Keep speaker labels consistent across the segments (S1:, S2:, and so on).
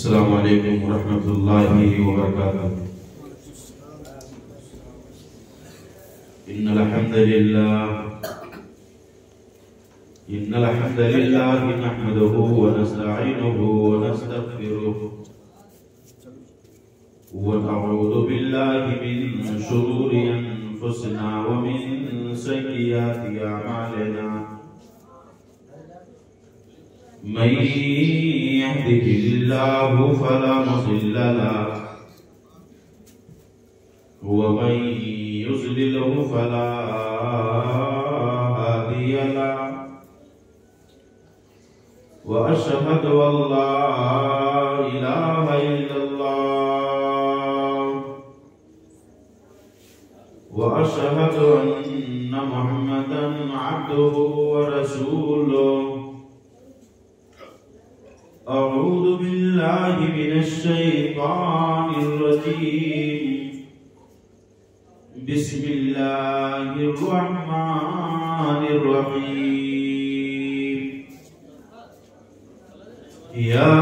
S1: السلام علیکم ورحمۃ اللہ وبرکاتہ۔ ان الحمد للہ نحمده ونستعینه ونستغفره ونعوذ باللہ من شرور انفسنا ومن سیئات اعمالنا، من يهده الله فلا مضل له ومن يضلل فلا هادي له، وأشهد أن لا إله إلا الله وأشهد أن محمدا عبده ورسوله۔ أعوذ بالله من الشيطان الرجيم، بسم الله الرحمن الرحيم۔ يا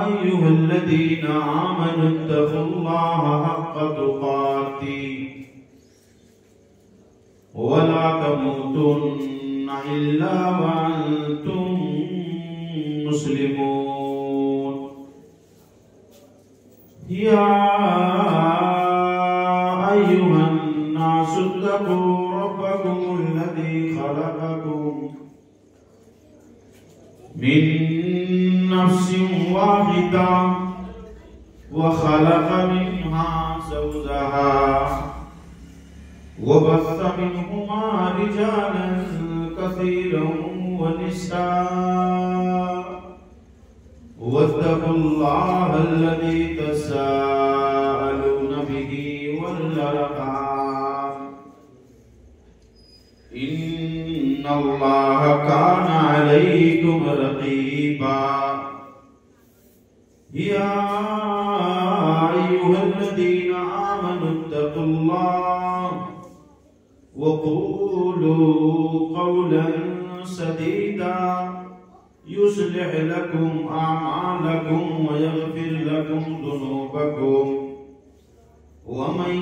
S1: أيها الذين آمنوا اتقوا الله حق تقاته ولا تموتن إلا وأنتم مسلمون۔ يا أيها الناس اتقوا ربكم الذي خلقكم من نفس واحدة وخلق منها زوجها وبث منهما رجالا كثيرا ونساء، واتقوا الله الذي تساءلون به والأرحام، إن الله كان عليكم رقيبا۔ يا أيها الذين آمنوا اتقوا الله وقولوا قولا سديدا يصلح لكم أعمالكم ويغفر لكم ذنوبكم، ومن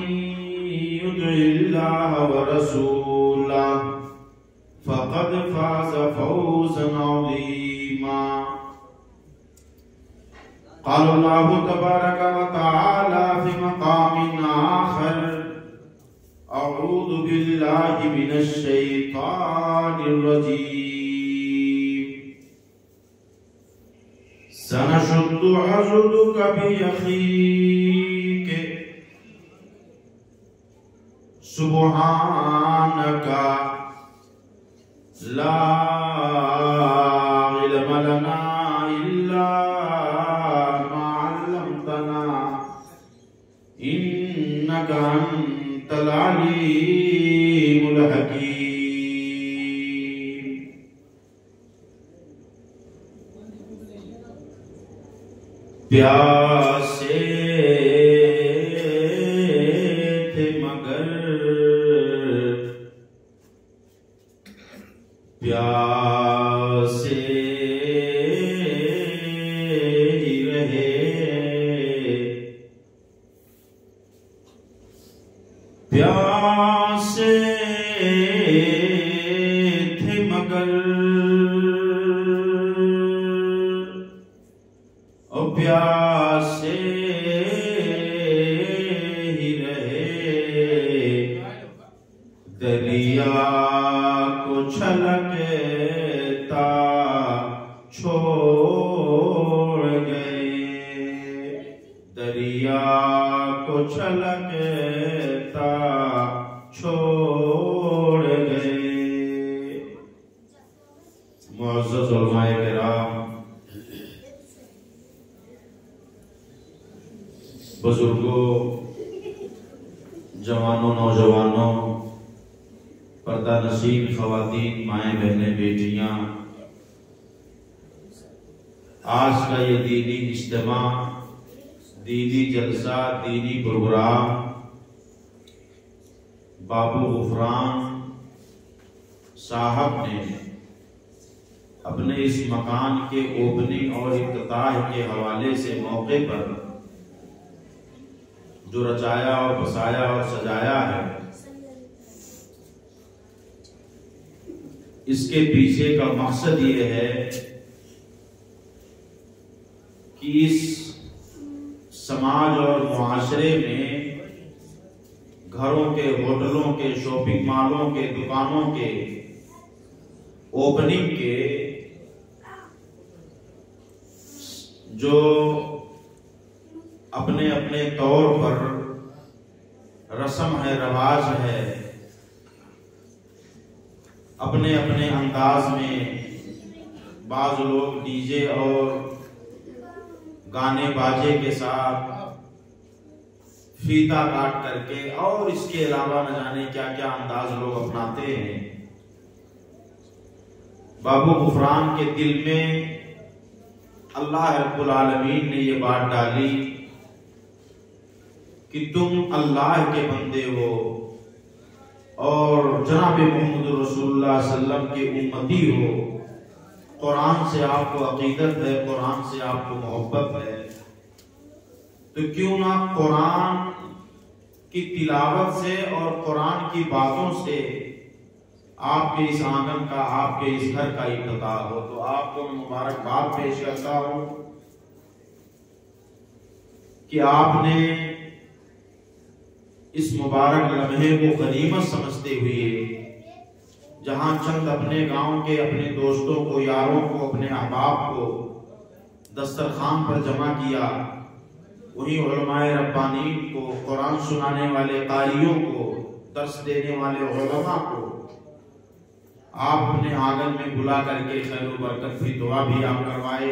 S1: يطع الله ورسوله فقد فاز فوزا عظيما۔ قال الله تبارك وتعالى في مقام آخر، أعوذ بالله من الشيطان الرجيم، سنشد عضدك بأخيك سبحانك لا علم لنا إلا ما علمتنا إنك أنت العليم الحكيم۔ پیاسے تھے مگر پیاسے ہی رہے، پیاسے تھے مگر او پیاسے ہی رہے، دریا کو چھلکتا چھوڑ گئے، دریا کو چھلکتا چھوڑ گئے۔ معزز علماء کرام، بزرگوں، جوانوں، نوجوانوں، پردہ نشین خواتین، مائیں بہنیں، بیٹیاں، آج کا یہ دینی اجتماع، دینی جلسہ، دینی پروگرام بابو غفران صاحب نے اپنے اس مکان کے اوپننگ اور افتتاح کے حوالے سے موقع پر جو رچایا اور بسایا اور سجایا ہے، اس کے پیچھے کا مقصد یہ ہے کہ اس سماج اور معاشرے میں گھروں کے، ہوٹلوں کے، شاپنگ مالوں کے، دکانوں کے اوپننگ کے جو اپنے اپنے طور پر رسم ہے، رواج ہے، اپنے اپنے انداز میں بعض لوگ ڈی جے اور گانے باجے کے ساتھ فیتا کاٹ کر کے اور اس کے علاوہ نہ جانے کیا کیا انداز لوگ اپناتے ہیں، بابو غفران کے دل میں اللہ رب العالمین نے یہ بات ڈالی کہ تم اللہ کے بندے ہو اور جناب محمد رسول اللہ صلی اللہ علیہ وسلم کے امتی ہو، قرآن سے آپ کو عقیدت ہے، قرآن سے آپ کو محبت ہے، تو کیوں نہ قرآن کی تلاوت سے اور قرآن کی باتوں سے آپ کے اس آنگن کا، آپ کے اس گھر کا افتتاح ہو۔ تو آپ کو مبارکباد پیش کرتا ہوں کہ آپ نے اس مبارک لمحے کو غنیمت سمجھتے ہوئے جہاں چند اپنے گاؤں کے اپنے دوستوں کو، یاروں کو، اپنے احباب کو دسترخوان پر جمع کیا، وہی علماء ربانیین کو، قرآن سنانے والے قاریوں کو، درس دینے والے علماء کو آپ اپنے آنگن میں بلا کر کے خیر و برکت کی دعا بھی آپ کروائے،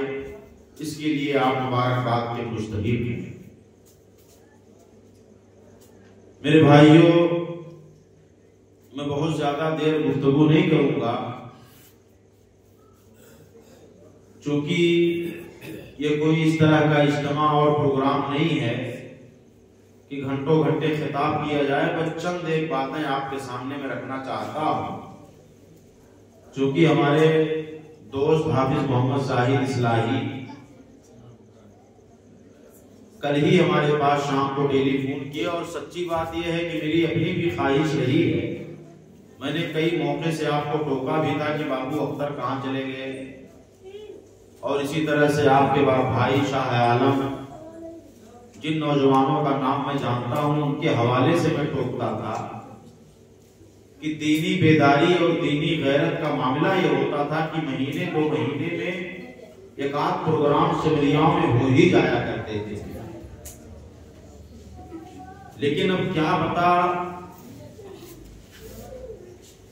S1: اس کے لیے آپ مبارکباد کے مستحق ہیں۔ میرے بھائیوں، میں بہت زیادہ دیر گفتگو نہیں کروں گا، چونکہ یہ کوئی اس طرح کا اجتماع اور پروگرام نہیں ہے کہ گھنٹوں گھنٹے خطاب کیا جائے، بس چند ایک باتیں آپ کے سامنے میں رکھنا چاہتا ہوں، چونکہ ہمارے دوست حافظ محمد زاہد اصلاحی کل ہی ہمارے پاس شام کو ٹیلی فون کیا، اور سچی بات یہ ہے کہ میری اپنی بھی خواہش رہی ہے، میں نے کئی موقع سے آپ کو ٹوکا بھی تھا کہ بابو اختر کہاں چلے گئے، اور اسی طرح سے آپ کے بھائی شاہ عالم، جن نوجوانوں کا نام میں جانتا ہوں، ان کے حوالے سے میں ٹوکتا تھا کہ دینی بیداری اور دینی غیرت کا معاملہ یہ ہوتا تھا کہ مہینے 2 مہینے میں ایک آدھ پروگرام شمریاں میں ہو ہی جایا کرتے تھے، لیکن اب کیا بتا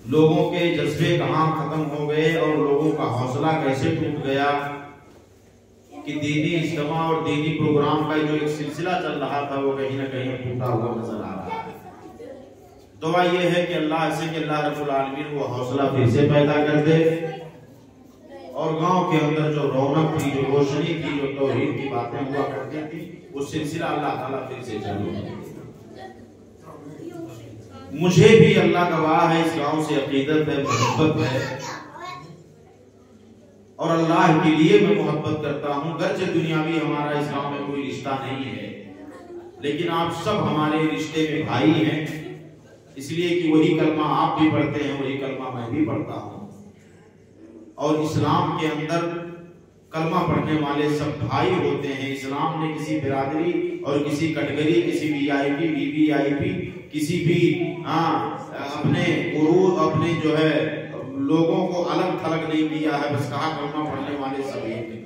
S1: لوگوں کے جذبے کہاں ختم ہو گئے اور لوگوں کا حوصلہ کیسے ٹوٹ گیا کہ دینی اجتماع اور دینی پروگرام کا جو ایک سلسلہ چل رہا تھا وہ کہیں نہ کہیں ٹوٹا ہوا نظر آ رہا ہے۔ دعا یہ ہے کہ اللہ سے کہ اللہ رب العالمین وہ حوصلہ پھر سے پیدا کر دے، اور گاؤں کے اندر جو رونق تھی، جو روشنی تھی، جو توحید کی باتیں ہوا کرتی تھی، وہ سلسلہ اللہ تعالیٰ پھر سے چالو کرے۔ مجھے بھی اللہ گواہ ہے، اس گاؤں سے عقیدت ہے، محبت ہے، اور اللہ کے لیے میں محبت کرتا ہوں، گرچہ دنیاوی ہمارا اس گاؤں میں کوئی رشتہ نہیں ہے، لیکن آپ سب ہمارے رشتے میں بھائی ہیں، اس لیے کہ وہی کلمہ آپ بھی پڑھتے ہیں، وہی کلمہ میں بھی پڑھتا ہوں، اور اسلام کے اندر کلمہ پڑھنے والے سب بھائی ہوتے ہیں۔ اسلام نے کسی برادری اور کسی کیٹیگری، کسی وی آئی پی، وی وی آئی پی، کسی بھی اپنے عروج، اپنے جو ہے لوگوں کو الگ تھلگ نہیں کیا ہے، بس کہا کلمہ پڑھنے والے سب ایک ہیں،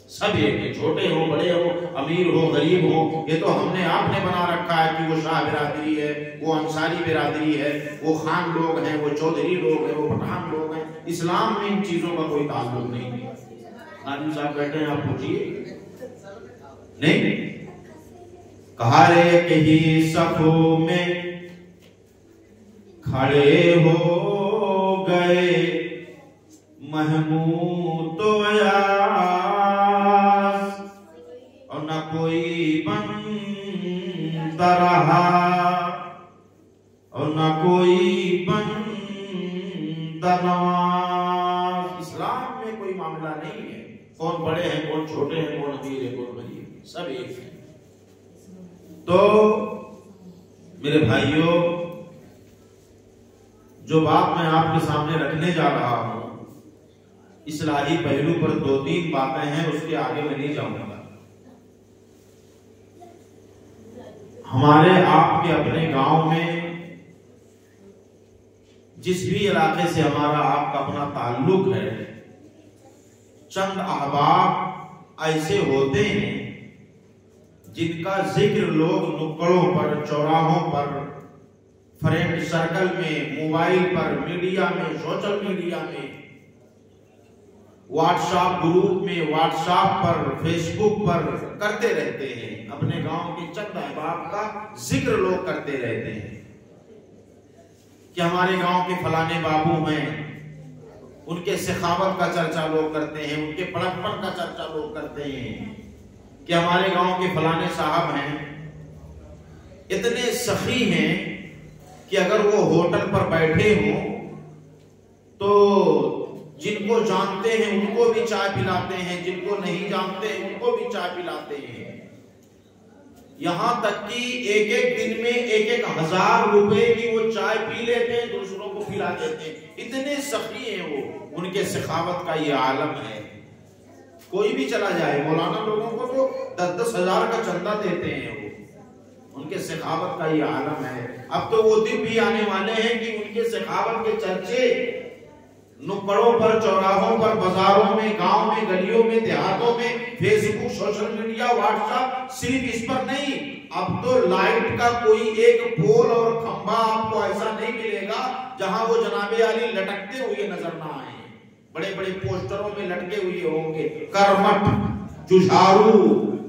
S1: سب ایک ہیں، چھوٹے ہوں، بڑے ہوں، امیر ہو، غریب ہو، یہ تو ہم نے آپ نے بنا رکھا ہے کہ وہ شاہ برادری ہے، وہ انصاری برادری ہے، وہ خان لوگ ہیں، وہ چودھری لوگ ہیں، وہ پٹھان لوگ ہیں۔ اسلام میں ان چیزوں کا کوئی تعلق نہیں ہے۔ آدمی صاحب بیٹھے ہیں، آپ پوچھیے نہیں، کہا رے کہ ہی صفوں میں کھڑے ہو گئے محمود و یاس، اور نہ کوئی بندہ رہا اور نہ کوئی بندہ نواز۔ اسلام معاملہ نہیں ہے، کون بڑے ہیں کون چھوٹے ہیں، کون امیر ہے کون غریب ہے، سب ایک ہیں۔ تو میرے بھائیوں، جو بات میں آپ کے سامنے رکھنے جا رہا ہوں، اصلاحی پہلو پر 2-3 باتیں ہیں، اس کے آگے میں نہیں جاؤں گا۔ ہمارے آپ کے اپنے گاؤں میں جس بھی علاقے سے ہمارا آپ کا اپنا تعلق ہے، چند احباب ایسے ہوتے ہیں جن کا ذکر لوگ نکڑوں پر، چوراہوں پر، فرینڈ سرکل میں، موبائل پر، میڈیا میں، سوشل میڈیا میں، واٹس ایپ گروپ میں، واٹس ایپ پر، فیس بک پر کرتے رہتے ہیں۔ اپنے گاؤں کے چند احباب کا ذکر لوگ کرتے رہتے ہیں کہ ہمارے گاؤں کے فلانے بابو ہیں، ان کے سخاوت کا چرچا لوگ کرتے ہیں، ان کے بڑکپن کا چرچا لوگ کرتے ہیں کہ ہمارے گاؤں کے فلانے صاحب ہیں، اتنے سخی ہیں کہ اگر وہ ہوٹل پر بیٹھے ہوں تو جن کو جانتے ہیں ان کو بھی چائے پلاتے ہیں، جن کو نہیں جانتے ہیں ان کو بھی چائے پلاتے ہیں، یہاں تک کہ ایک ایک دن میں 1,000 روپے کی وہ چائے پی لیتے ہیں، دوسروں کو پلا دیتے ہیں، اتنے سخی ہیں وہ، ان کے سخاوت کا یہ عالم ہے۔ کوئی بھی چلا جائے، مولانا لوگوں کو تو 10-10 ہزار کا چندہ دیتے ہیں وہ، ان کے سخاوت کا یہ عالم ہے۔ اب تو وہ دن بھی آنے والے ہیں کہ ان کے سخاوت کے چرچے نکڑوں پر، چوراہوں پر، بازاروں میں، گاؤں میں، گلیوں میں، دیہاتوں میں، فیس بک، سوشل میڈیا، واٹس ایپ، صرف اس پر نہیں، اب تو لائٹ کا کوئی ایک پول اور کھمبا آپ کو ایسا نہیں ملے گا جہاں وہ جناب علی لٹکتے ہوئے نظر نہ آئے۔ بڑے بڑے پوسٹروں میں لٹکے ہوئے ہوں گے، کرمٹ، جوجھارو،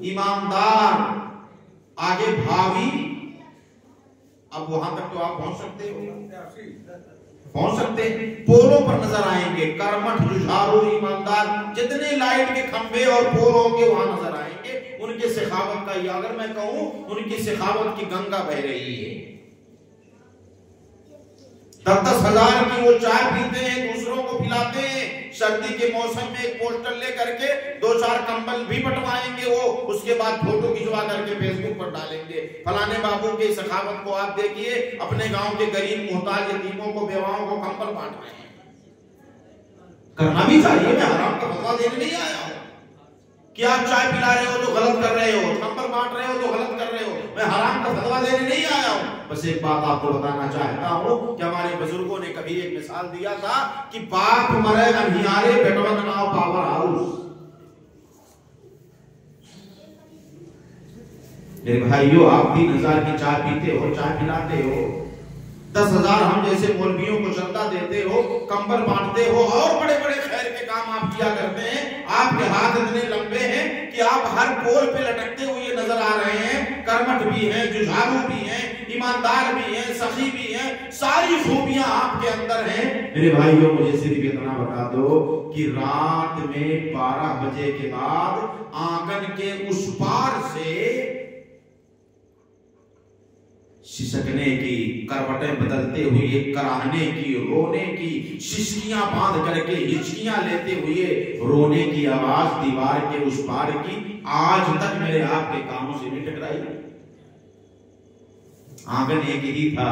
S1: ایماندار، آگے بھاوی۔ اب وہاں تک تو آپ پہنچ سکتے ہو، پہنچ سکتے ہیں، پولوں پر نظر آئیں گے، کرمٹ، جوجھارو، ایماندار، جتنے لائٹ کے کھمبے اور پول ہوں گے وہاں نظر آئیں گے۔ ان کے سخاوت کا یہ، اگر میں کہوں ان کی سخاوت کی گنگا بہ رہی ہے۔ 10-10 ہزار کی وہ چائے پیتے ہیں، دوسروں کو پلاتے ہیں، سردی کے موسم میں ایک پوسٹر لے کر کے 2-4 کمبل بھی بٹوائیں گے وہ، اس کے بعد فوٹو کھنچوا کر کے فیس بک پر ڈالیں گے۔ فلانے بابو کے سخاوت کو آپ دیکھیے، اپنے گاؤں کے غریب محتاج یتیموں کو، بیواؤں کو کمبل بانٹ رہے ہیں۔ کرنا بھی چاہیے، میں حرام کا فتویٰ دینے نہیں آیا ہوں کہ آپ چائے پلا رہے ہو تو غلط کر رہے ہو، کمبل بانٹ رہے ہو تو غلط کر رہے ہو، میں حرام کا فتویٰ دینے نہیں آیا ہوں۔ بس ایک بات آپ کو بتانا چاہتا ہوں کہ ہمارے بزرگوں نے کبھی ایک مثال دیا تھا کہ باپ مرے انہیارے بیٹوان ناؤ پاور ہاؤس۔ میرے بھائیو، آپ 3,000 کی چائے پیتے ہو، چائے پلاتے ہو، 10,000 ہم جیسے مولویوں کو چندہ دیتے ہو، کمبل بانٹتے ہو، اور بڑے بڑے خیر کے کام آپ کیا کرتے ہیں۔ آپ کے ہاتھ اتنے لمبے ہیں کہ آپ ہر پول پہ لٹکتے ہوئے نظر آ رہے ہیں، کرمٹ بھی ہیں، جوجھارو بھی ہیں، ایماندار بھی ہیں، سخی بھی ہیں، ساری خوبیاں آپ کے اندر ہیں۔ میرے بھائیوں، مجھے صرف اتنا بتا دو کہ رات میں 12 بجے کے بعد آنگن کے اس پار سے سسکنے کی، کروٹیں بدلتے ہوئے، کراہنے کی، رونے کی، ششکیاں باندھ کر کے، ہچکیاں لیتے ہوئے رونے کی آواز دیوار کے اس پار کی آج تک میرے آپ کے کانوں سے نہیں ٹکرائی۔ آنگن ایک ہی تھا،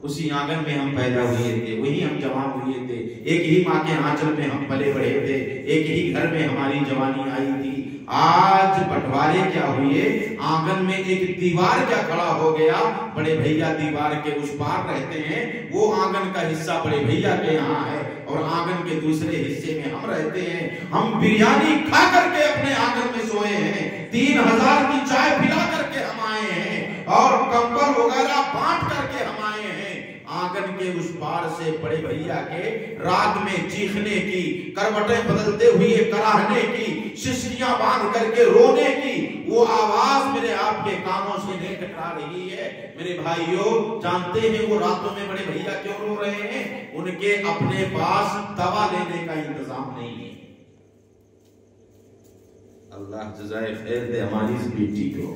S1: اسی آنگن میں ہم پیدا ہوئے تھے، وہی ہم جوان ہوئے تھے، ایک ہی ماں کے آنچل میں ہم پلے بڑھے تھے، ایک ہی گھر میں ہماری جوانی آئی تھی۔ آج بٹوارے کیا ہوئے، آنگن میں ایک دیوار کیا کھڑا ہو گیا، بڑے بھیا دیوار کے اس پار رہتے ہیں، وہ آنگن کا حصہ بڑے بھیا کے یہاں ہے اور آنگن کے دوسرے حصے میں ہم رہتے ہیں۔ ہم بریانی کھا کر کے اپنے آنگن میں سوئے ہیں، 3,000 کی چائے پلا کر کے ہم آئے ہیں اور کمبل وغیرہ بانٹ کر کے ہم آئے ہیں۔ آنگن کے اس پار سے بڑے بھیا کے رات میں چیخنے کی، کروٹیں بدلتے ہوئے کراہنے کی، ششکیاں باندھ کر کے رونے کی وہ آواز میرے آپ کے کانوں سے نہیں ٹکرا رہی ہے۔ میرے بھائیوں، جانتے ہیں وہ راتوں میں بڑے بھیا کیوں رو رہے ہیں؟ ان کے اپنے پاس دوا لینے کا انتظام نہیں ہے۔ اللہ جزائے خیر دے ہماری اس بیٹی کو،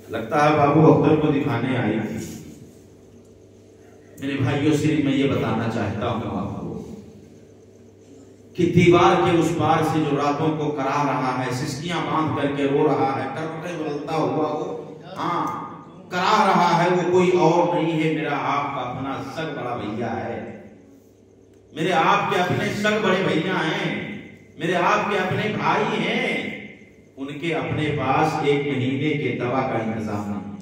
S1: لگتا ہے بابو اختر کو دکھانے آئی تھی۔ میرے بھائیوں، صرف میں یہ بتانا چاہتا ہوں آپ کو کہ دیوار کے اس پار سے جو راتوں کو کرا رہا ہے، سسکیاں باندھ کر کے رو رہا ہے، کروٹیں بدلتا ہوا وہ کرا رہا ہے، وہ کوئی اور نہیں ہے، میرا آپ کا اپنا سگ بڑا بھیا ہے، میرے آپ کے اپنے سگ بڑے بھیا ہیں، میرے آپ کے اپنے بھائی ہیں، ان کے اپنے پاس 1 مہینے کے دوا کا انتظام نہیں،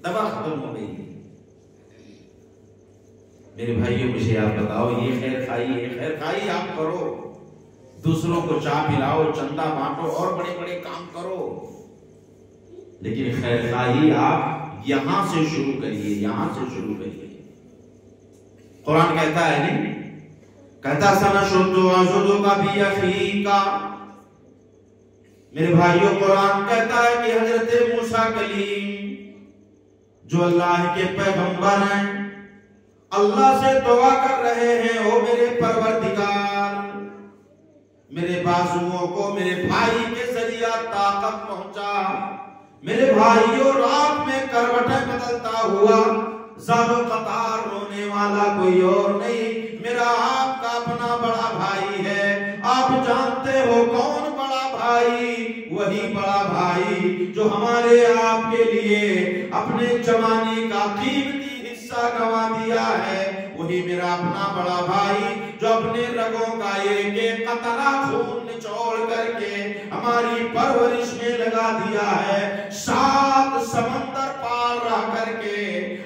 S1: دوا ختم ہو گئی۔ میرے بھائیوں مجھے آپ بتاؤ، یہ خیر خائی ہے؟ خیر خائی آپ کرو، دوسروں کو چاہ پلاؤ، چندہ بانٹو اور بڑے بڑے کام کرو، لیکن خیر خائی آپ یہاں سے شروع کریے، یہاں سے شروع کریے۔ قرآن کہتا ہے نہیں، کہتا سنشد عضدک بیخیک، میرے بھائیوں قرآن کہتا ہے کہ حضرت موسیٰ کلیم جو اللہ کے پیغمبر ہیں، اللہ سے دعا کر رہے ہیں، او میرے پروردگار، میرے بازوؤں کو میرے بھائی کے ذریعہ طاقت پہنچا، میرے بھائیوں رات میں کروٹیں بدلتا ہوا زار و قطار رونے والا کوئی اور نہیں، میرا آپ کا اپنا بڑا بھائی ہے۔ آپ جانتے ہو کون بڑا بھائی؟ وہی بڑا بھائی جو ہمارے آپ کے لیے اپنے جوانی کا قیمتی حصہ گنوا دیا ہے، وہی میرا اپنا بڑا بھائی جو اپنے رگوں کا ایک ایک قطرہ خون نچوڑ کر کے ہماری پرورش میں لگا دیا ہے، 7 سمندر پار رہ کر کے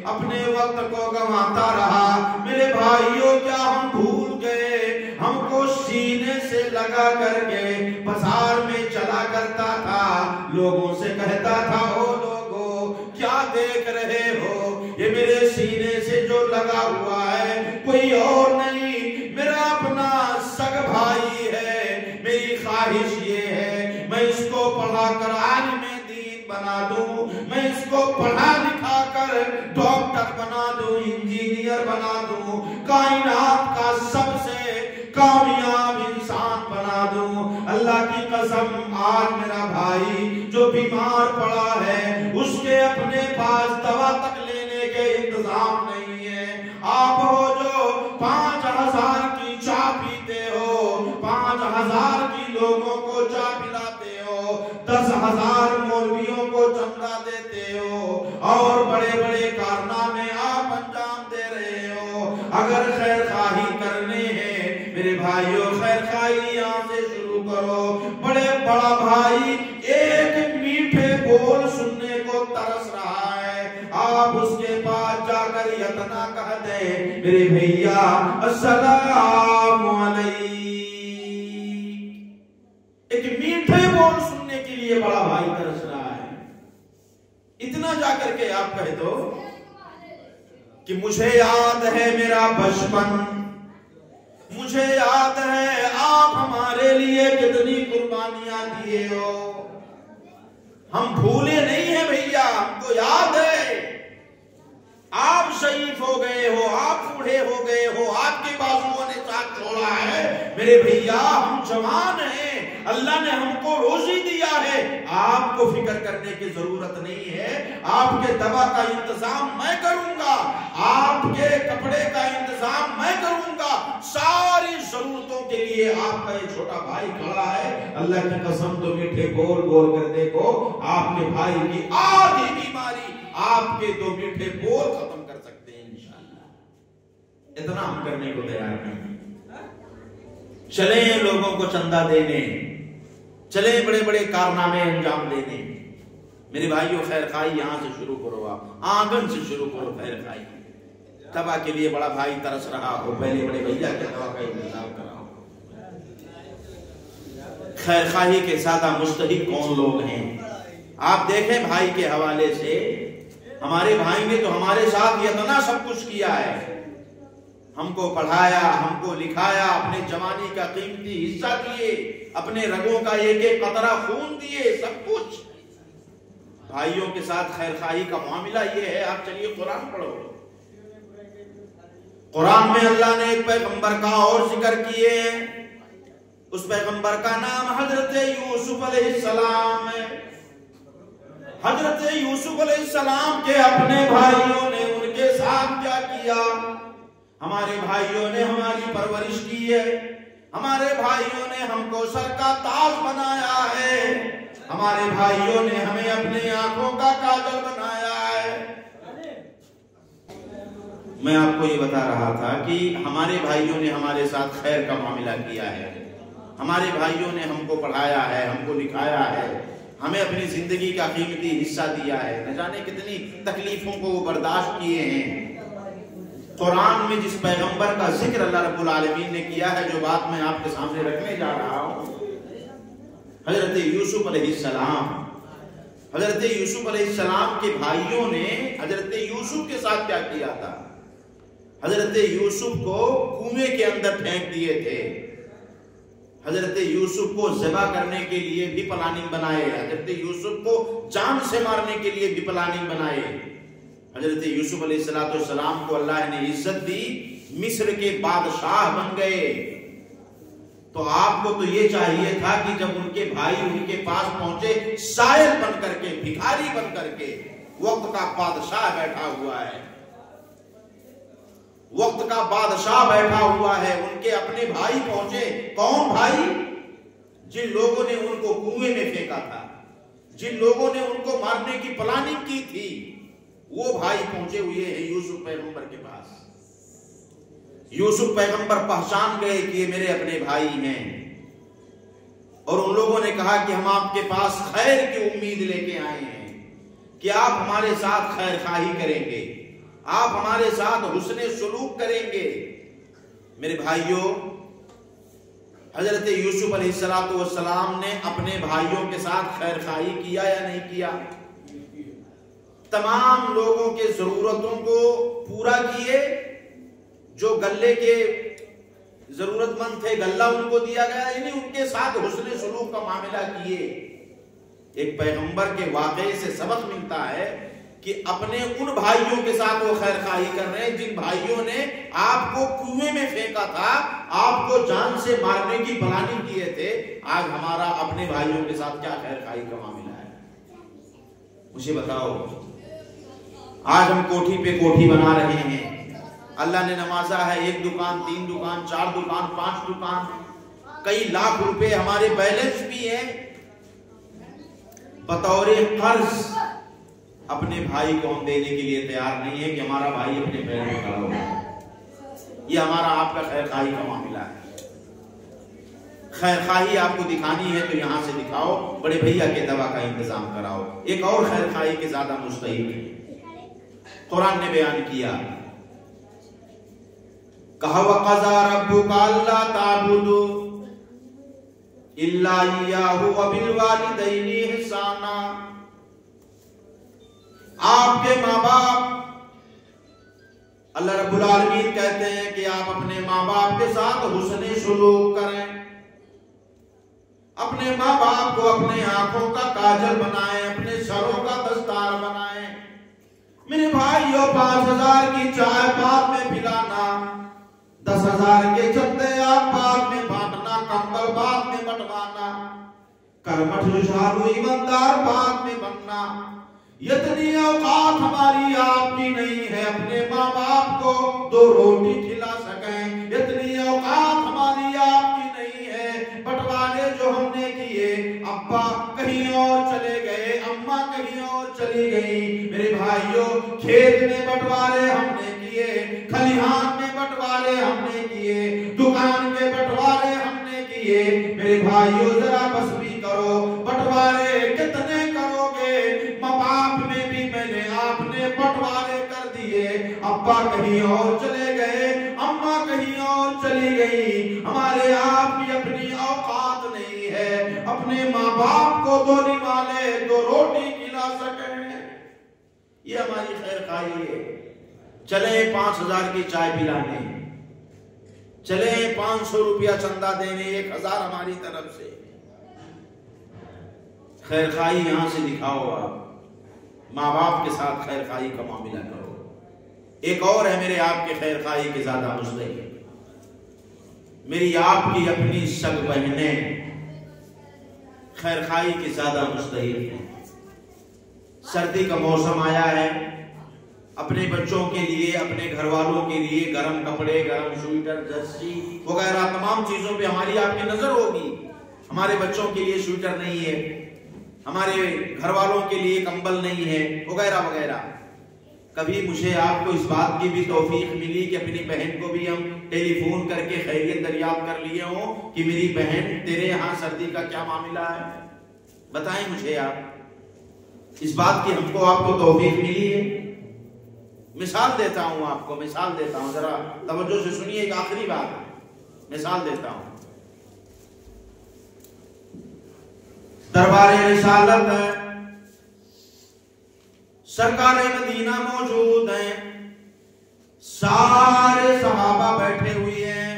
S1: اپنے وقت کو گنواتا رہا۔ میرے بھائیوں کیا ہم بھول گئے؟ ہم کو سینے سے لگا کر کے بازار میں چلا کرتا تھا، لوگوں سے کہتا تھا، او لوگوں کیا دیکھ رہے ہو؟ یہ میرے سینے سے جو لگا ہوا ہے کوئی اور نہیں، میرا اپنا سگ بھائی ہے، میری خواہش یہ ہے میں اس کو پڑھا کر عالم دین بنا دوں، میں اس کو پڑھا لکھا کر ڈاکٹر بنا دوں، انجینئر بنا دوں، کائنات کا سب سے کامیاب انسان بنا دوں۔ اللہ کی قسم آج میرا بھائی جو بیمار پڑا ہے، اس کے اپنے پاس دوا تک لینے کے انتظام نہیں ہے۔ آپ ہو جو 5000 کی چائے پیتے ہو، 5000 کی لوگوں کو چائے پلاتے ہو، 10,000 مولویوں کو چندہ دیتے ہو، اور بڑے بڑے کارنامے آپ انجام دے رہے ہو۔ اگر خیر خواہی کرنے ہیں میرے بھائیوں، خیر خواہی یہاں سے شروع کرو۔ بڑے بڑا بھائی ایک میٹھے بول سننے کو ترس رہا ہے، آپ اس کے پاس جا کر اتنا کہہ دیں، میرے بھیا السلام علیکم، ایک میٹھے بول سننے کے لیے بڑا بھائی ترس رہا ہے، اتنا جا کر کے آپ کہہ دو کہ مجھے یاد ہے میرا بچپن، مجھے یاد ہے آپ ہمارے لیے کتنی قربانیاں دیے ہو، ہم بھولے نہیں ہیں بھیا، ہم کو یاد ہے، آپ شریف ہو گئے ہو، آپ بوڑھے ہو گئے ہو، آپ کے بازوؤں نے ساتھ چھوڑا ہے، میرے بھیا ہم جوان ہیں، اللہ نے ہم کو روزی دیا ہے، آپ کو فکر کرنے کی ضرورت نہیں ہے، آپ کے دوا کا انتظام میں کروں گا، آپ کے کپڑے کا انتظام میں کروں گا، ساری ضرورتوں کے لیے آپ کا یہ چھوٹا بھائی کھڑا ہے۔ اللہ کی قسم تو میٹھے بول بول کر دیکھو، آپ کے بھائی کی آدھی بیماری آپ کے 2 میٹھے بول ختم کر سکتے ہیں انشاءاللہ، اتنا ہم کرنے کو تیار نہیں۔ چلیں لوگوں کو چندہ دینے، چلیں بڑے بڑے کارنامے انجام دینے، میرے بھائیوں خیر خواہی یہاں سے شروع کرو، آپ آنگن سے شروع کرو خیر خواہی۔ دوا کے لیے بڑا بھائی ترس رہا ہو، پہلے بڑے بھیا کے دوا کا انتظام کراؤ۔ خیر خواہی کے سادہ مستحق کون لوگ ہیں؟ آپ دیکھیں بھائی کے حوالے سے، ہمارے بھائی نے تو ہمارے ساتھ اتنا سب کچھ کیا ہے، ہم کو پڑھایا، ہم کو لکھایا، اپنے جوانی کا قیمتی حصہ دیے، اپنے رگوں کا ایک ایک قطرہ خون دیے، سب کچھ۔ بھائیوں کے ساتھ خیر خواہی کا معاملہ یہ ہے، آپ چلیے قرآن پڑھو، قرآن میں اللہ نے ایک پیغمبر کا اور ذکر کیے، اس پیغمبر کا نام حضرت یوسف علیہ السلام ہے۔ حضرت یوسف علیہ السلام کے اپنے بھائیوں نے ان کے ساتھ کیا کیا؟ ہمارے بھائیوں نے ہماری پرورش کی ہے، ہمارے بھائیوں نے ہم کو سر کا تاج بنایا ہے، ہمارے بھائیوں نے ہمیں اپنی آنکھوں کا کاجل بنایا ہے۔ میں آپ کو یہ بتا رہا تھا کہ ہمارے بھائیوں نے ہمارے ساتھ خیر کا معاملہ کیا ہے، ہمارے بھائیوں نے ہم کو پڑھایا ہے، ہم کو لکھایا ہے، ہمیں اپنی زندگی کا قیمتی حصہ دیا ہے، نہ جانے کتنی تکلیفوں کو وہ برداشت کیے ہیں۔ قرآن میں جس پیغمبر کا ذکر اللہ رب العالمین نے کیا ہے، جو بات میں آپ کے سامنے رکھنے جا رہا ہوں، حضرت یوسف علیہ السلام۔ حضرت یوسف علیہ السلام کے بھائیوں نے حضرت یوسف کے ساتھ کیا کیا تھا؟ حضرت یوسف کو کنویں کے اندر پھینک دیے تھے، حضرت یوسف کو ذبح کرنے کے لیے بھی پلاننگ بنائے، حضرت یوسف کو جان سے مارنے کے لیے بھی پلاننگ بنائے۔ حضرت یوسف علیہ السلام کو اللہ نے عزت دی، مصر کے بادشاہ بن گئے۔ تو آپ کو تو یہ چاہیے تھا کہ جب ان کے بھائی ان کے پاس پہنچے، سائل بن کر کے، بھکاری بن کر کے، وقت کا بادشاہ بیٹھا ہوا ہے، وقت کا بادشاہ بیٹھا ہوا ہے، ان کے اپنے بھائی پہنچے۔ کون بھائی؟ جن لوگوں نے ان کو کنویں میں پھینکا تھا، جن لوگوں نے ان کو مارنے کی پلاننگ کی تھی، وہ بھائی پہنچے ہوئے ہیں یوسف پیغمبر کے پاس۔ یوسف پیغمبر پہچان گئے کہ یہ میرے اپنے بھائی ہیں، اور ان لوگوں نے کہا کہ ہم آپ کے پاس خیر کی امید لے کے آئے ہیں کہ آپ ہمارے ساتھ خیر خواہی کریں گے، آپ ہمارے ساتھ حسن سلوک کریں گے۔ میرے بھائیوں، حضرت یوسف علیہ السلام نے اپنے بھائیوں کے ساتھ خیر خواہی کیا یا نہیں کیا؟ تمام لوگوں کے ضرورتوں کو پورا کیے، جو غلے کے ضرورت مند تھے غلہ ان کو دیا گیا، یعنی ان کے ساتھ حسن سلوک کا معاملہ کیے۔ ایک پیغمبر کے واقعے سے سبق ملتا ہے کہ اپنے ان بھائیوں کے ساتھ وہ خیر خواہی کر رہے ہیں جن بھائیوں نے آپ کو کنویں میں پھینکا تھا، آپ کو جان سے مارنے کی پلاننگ کیے تھے۔ آج ہمارا اپنے بھائیوں کے ساتھ کیا خیر خواہی کا معاملہ ہے؟ مجھے بتاؤ۔ آج ہم کوٹھی پہ کوٹھی بنا رہے ہیں، اللہ نے نوازا ہے، 1 دکان، 3 دکان، 4 دکان، 5 دکان، کئی لاکھ روپے ہمارے بیلنس بھی ہیں، بطور قرض اپنے بھائی کو ہم دینے کے لیے تیار نہیں ہے کہ ہمارا بھائی اپنے پیر میں کھڑا ہو۔ یہ ہمارا آپ کا خیر خواہی کا معاملہ ہے۔ خیر خواہی آپ کو دکھانی ہے تو یہاں سے دکھاؤ، بڑے بھیا کے دوا کا انتظام کراؤ۔ ایک اور خیر خواہی کے زیادہ مستحق ہے، قرآن نے بیان کیا، کہا وَقَضَىٰ رَبُّكَ أَلَّا تَعْبُدُوا إِلَّا إِيَّاهُ وَبِالْوَالِدَيْنِ إِحْسَانًا۔ آپ کے ماں باپ، اللہ رب العالمین کہتے ہیں کہ آپ اپنے ماں باپ کے ساتھ حسن سلوک کریں، اپنے ماں باپ کو اپنے آنکھوں کا کاجل بنائیں، اپنے سروں کا دستار بنائیں۔ میرے بھائیوں، 5000 کی چائے بعد میں پلانا، 10,000 کے چندے آپ بعد میں بانٹنا، کمبل بعد میں بٹوانا، کرمٹ جھاڑو ایماندار بعد میں بننا، اتنی اوقات ہماری آپ کی نہیں ہے اپنے ماں باپ کو 2 روٹی کھلا سکیں، اتنی اوقات ہماری آپ کی نہیں ہے۔ بٹوارے جو ہم نے کیے، ابا کہیں اور چلے گئے، اماں کہیں اور چلی گئی۔ میرے بھائیوں، کھیت میں بٹوارے ہم نے کیے، کھلیہان میں بٹوارے ہم نے کیے، دکان کے بٹوارے ہم نے کیے۔ میرے بھائیوں، ذرا بس بھی کرو، بٹوارے کتنے کرو گے؟ ماں باپ میں بھی میں نے آپ نے بٹوارے کر دیے، ابا کہیں اور چلے گئے، اماں کہیں اور چلی گئی۔ ہمارے آپ کی اپنی اوقات نہیں ہے اپنے ماں باپ کو 2 نوالے 2 روٹی کھلا سکیں۔ یہ ہماری خیر خواہی ہے۔ چلیں 5000 کی چائے پلانے، چلیں 500 روپیہ چندہ دینے، 1000 ہماری طرف سے۔ خیر خواہی یہاں سے دکھاؤ، آپ ماں باپ کے ساتھ خیر خواہی کا معاملہ کرو۔ ایک اور ہے میرے آپ کے خیر خواہی کے زیادہ مستحق، میری آپ کی اپنی سگ بہنیں خیر خواہی کے زیادہ مستحق ہیں۔ سردی کا موسم آیا ہے، اپنے بچوں کے لیے، اپنے گھر والوں کے لیے گرم کپڑے، گرم سویٹر، جرسی وغیرہ تمام چیزوں پہ ہماری آپ کی نظر ہوگی. ہمارے بچوں کے لیے سویٹر نہیں ہے، ہمارے گھر والوں کے لیے کمبل نہیں ہے وغیرہ وغیرہ. کبھی مجھے آپ کو اس بات کی بھی توفیق ملی کہ اپنی بہن کو بھی ہم ٹیلی فون کر کے خیریت دریافت کر لیے ہوں کہ میری بہن تیرے یہاں سردی کا کیا معاملہ ہے؟ بتائیں مجھے آپ، اس بات کی ہم کو آپ کو توفیق ملی ہے؟ مثال دیتا ہوں آپ کو، مثال دیتا ہوں، ذرا توجہ سے سنیے. ایک آخری بات مثال دیتا ہوں. دربار رسالت ہے، سرکار مدینہ موجود ہیں، سارے صحابہ بیٹھے ہوئے ہیں،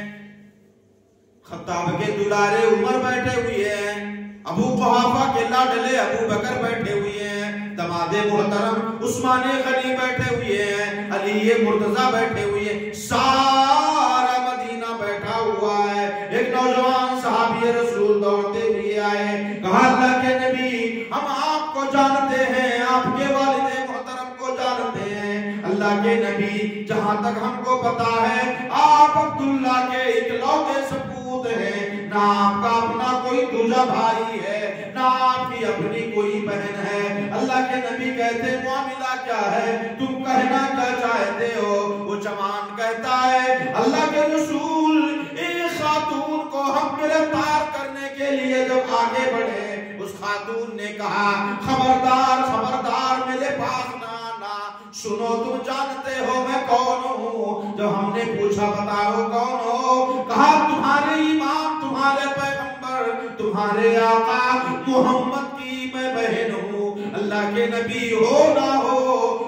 S1: خطاب کے دلارے عمر بیٹھے ہوئے ہیں، ابو قحافہ کے لاڈلے ابو بکر بیٹھے ہوئے ہیں، دماد محترم عثمان غنی بیٹھے ہوئے ہیں، علی مرتضی بیٹھے ہوئے ہیں، سارا مدینہ بیٹھا ہوا ہے. ایک نوجوان صحابی رسول دوڑتے ہوئے آئے، کہا اللہ کے نبی ہم آپ کو جانتے ہیں، آپ کے والد محترم کو جانتے ہیں. اللہ کے نبی جہاں تک ہم کو پتا ہے آپ عبداللہ کے اکلوتے سپوت ہیں، نہ آپ کا اپنا کوئی دوسرا بھائی ہے، نہ آپ کی اپنی کوئی بہن ہے. اللہ کے نبی کہتے معاملہ کیا ہے، تم کہنا کیا چاہتے ہو؟ وہ جوان کہتا ہے اللہ کے رسول ایک خاتون کو ہم گرفتار کرنے کے لیے جب آگے بڑھے، اس خاتون نے کہا خبردار خبردار میرے پاس نہ آنا، سنو تم جانتے ہو میں کون ہوں؟ جب ہم نے پوچھا بتاؤ کون ہو؟ کہا تمہارے امام، تمہارے پیغمبر، تمہارے آقا محمد کی میں بہن ہوں. اللہ کے نبی ہو نہ ہو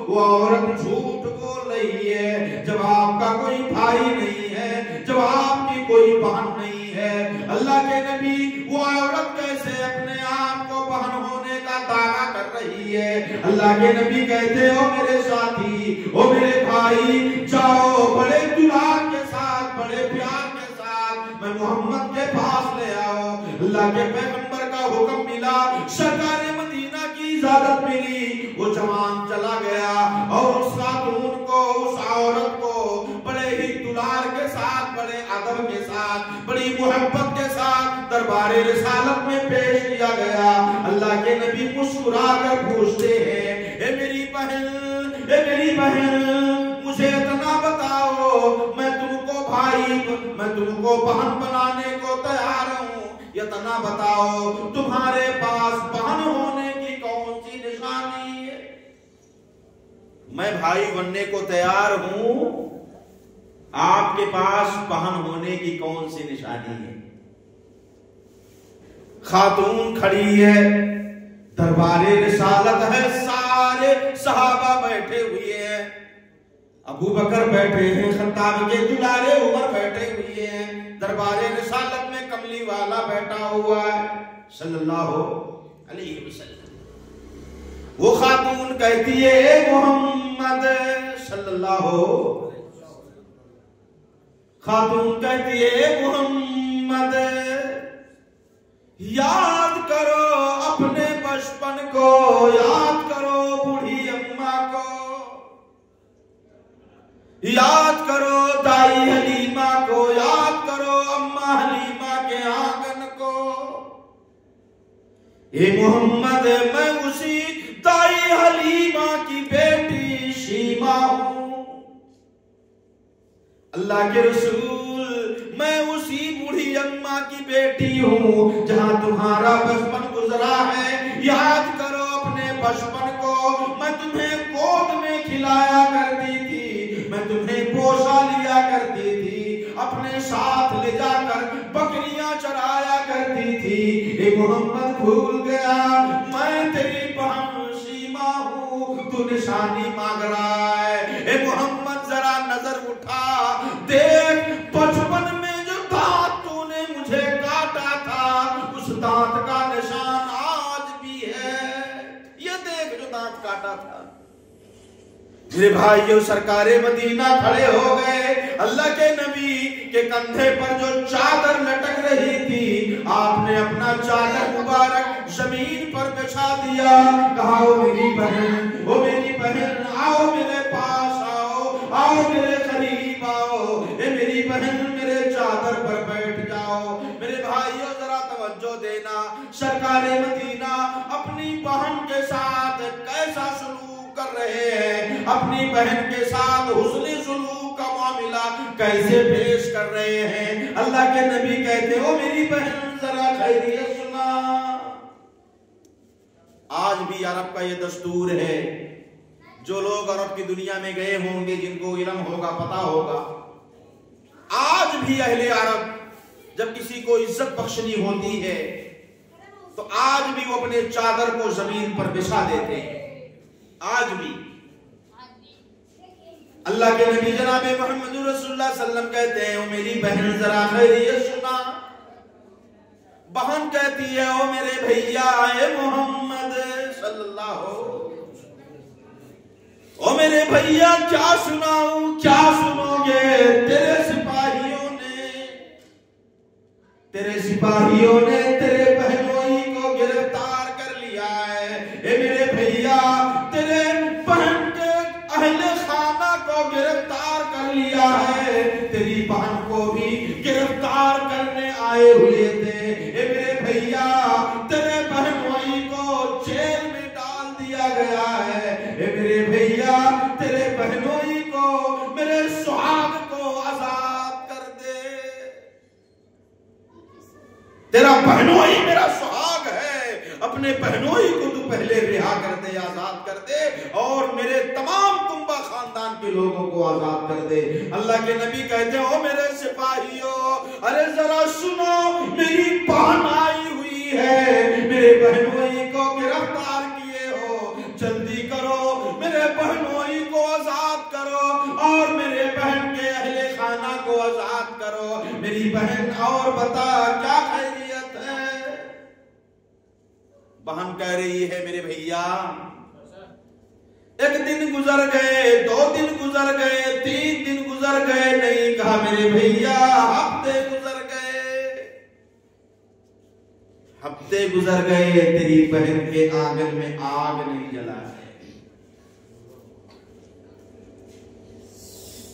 S1: وہ عورت جھوٹ بول رہی ہے، جب آپ کا کوئی بھائی نہیں ہے، جب آپ کی کوئی بہن نہیں ہے. اللہ کے نبی وہ عورت کیسے اپنے آپ کو بہن ہونے کا دعویٰ کر رہی ہے؟ اللہ کے نبی کہتے ہو میرے ساتھی، او میرے بھائی، جاؤ بڑے دلال کے ساتھ، بڑے پیار کے ساتھ میں محمد کے پاس لے آؤ. اللہ کے پیغمبر کا حکم ملا، سرکار مدینہ کی اجازت ملی، وہ جوان چلا گیا اور اس خاتون کو، اس عورت کو بڑے ہی دلال کے ساتھ، بڑے ادب کے ساتھ، بڑی محبت کے ساتھ دربار رسالت میں پیش کیا گیا. اللہ کے نبی مسکرا کر پوچھتے ہیں اے میری بہن، اے میری بہن، مجھے اتنا بتاؤ، میں تم کو بھائی، میں تم کو بہن بنانے کو تیار ہوں، اتنا بتاؤ تمہارے پاس بہن ہونے کی کون سی نشانی ہے؟ میں بھائی بننے کو تیار ہوں، آپ کے پاس بہن ہونے کی کون سی نشانی ہے؟ خاتون کھڑی ہے، دربار رسالت ہے، سارے صحابہ بیٹھے ہوئے ہیں، ابو بکر بیٹھے ہیں، خطاب کے دلارے عمر بیٹھے ہوئے ہیں، دربار رسالت میں کملی والا بیٹھا ہوا ہے صلی اللہ علیہ وسلم. وہ خاتون کہتی ہے اے محمد صلی اللہ علیہ وسلم، خاتون کہتی ہے اے محمد یاد کرو اپنے بچپن کو، یاد کرو بوڑھی اماں کو، یاد کرو دائی حلیمہ کو، یاد کرو اماں حلیمہ کے آنگن کو. اے محمد میں اسی دائی حلیمہ کی بیٹی شیما ہوں. اللہ کے رسول میں اسی بوڑھی اماں کی بیٹی ہوں جہاں تمہارا بچپن گزرا ہے. یاد کرو اپنے بچپن کو، میں تمہیں گود میں کھلایا کرتی تھی، میں تمہیں پوشا لیا کرتی تھی، اپنے ساتھ لے جا کر بکریاں چرایا کرتی تھی. اے محمد بھول گیا میں تیری بہن شیما ہوں، تو نشانی مانگ رہا ہے. اے محمد ذرا نظر اٹھا، دیکھ بچپن میں جو دانت تو نے مجھے کاٹا تھا اس دانت کا نشان آج بھی ہے، یہ دیکھ جو دانت کاٹا تھا. میرے بھائیو سرکار مدینہ کھڑے ہو گئے. اللہ کے نبی کے کندھے پر جو چادر لٹک رہی تھی، آپ نے اپنا چادر مبارک زمین پر بچھا دیا. کہا او میری بہن، او میری بہن، آؤ میرے پاس. کے ساتھ کیسا سلوک کر رہے ہیں، اپنی بہن کے ساتھ حسن سلوک کا معاملہ کیسے پیش کر رہے ہیں۔ اللہ کے نبی کہتے ہو میری بہن ذرا خیریت سنا۔ آج بھی عرب کا یہ دستور ہے، جو لوگ عرب کی دنیا میں گئے ہوں گے، جن کو علم ہوگا، پتا ہوگا، آج بھی اہل عرب جب کسی کو عزت بخشنی ہوتی ہے تو آج بھی وہ اپنے چادر کو زمین پر بچھا دیتے ہیں۔ آج بھی اللہ کے نبی جناب محمد رسول اللہ صلی اللہ علیہ وسلم کہتے ہیں او میری بہن ذرا خیریت سنا۔ بہن کہتی ہے او میرے بھیا اے محمد صلی اللہ علیہ وسلم، او میرے بھیا کیا سناؤں، کیا سنو گے؟ تیرے سپاہیوں نے تیرے بہنوئی کو گرفتار کر لیا ہے۔ اے میرے بھیا تیرے بہن کے اہل خانہ کو گرفتار کر لیا ہے، تیری بہن کو بھی گرفتار کرنے آئے ہوئے تھے۔ اے میرے بھیا تیرے بہنوئی کو جیل میں ڈال دیا گیا ہے۔ اے میرے بھیا تیرے بہنوئی کو، میرے سہاگ کو آزاد کر دے۔ تیرا بہنوئی میرا سہاگ ہے، اپنے بہنوئی کو تو پہلے رہا کر دے، آزاد کر دے، اور میرے تمام کنبہ خاندان کے لوگوں کو آزاد کر دے۔ اللہ کے نبی کہتے ہیں او میرے سپاہیوں، ارے ذرا سنو، میری بہن آئی ہوئی ہے، میرے بہنوئی کو گرفتار کیے ہو، جلدی کرو، میرے بہنوئی کو آزاد کرو اور میرے بہن کے اہل خانہ کو آزاد کرو۔ میری بہن اور بتا کیا خیریت ہے؟ بہن کہہ رہی ہے میرے بھیا ایک دن گزر گئے، 2 دن گزر گئے، 3 دن گزر گئے، نہیں کہا میرے بھیا ہفتے گزر گئے، ہفتے گزر گئے، تیری بہن کے آنگن میں آگ نہیں جلا ہے۔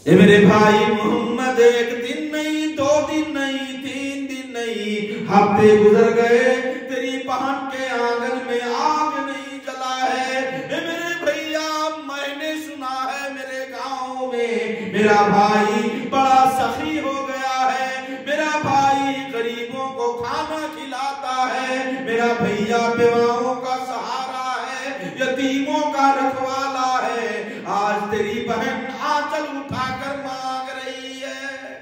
S1: اے میرے بھائی محمد ایک دن نہیں، 2 دن نہیں، 3 دن نہیں، ہفتے گزر گئے، تیری بہن کے آنگن میں آگ نہیں جلا ہے۔ اے میرے بھیا میں نے سنا ہے میرے گاؤں میں میرا بھائی بڑا سخی ہو گیا ہے، میرا بھائی غریبوں کو کھانا کھلاتا ہے، میرا بھیا بیواؤں کا سہارا ہے، یتیموں کا رکھوالا ہے۔ آج تیری بہن آنچل اٹھا کر مانگ رہی ہے،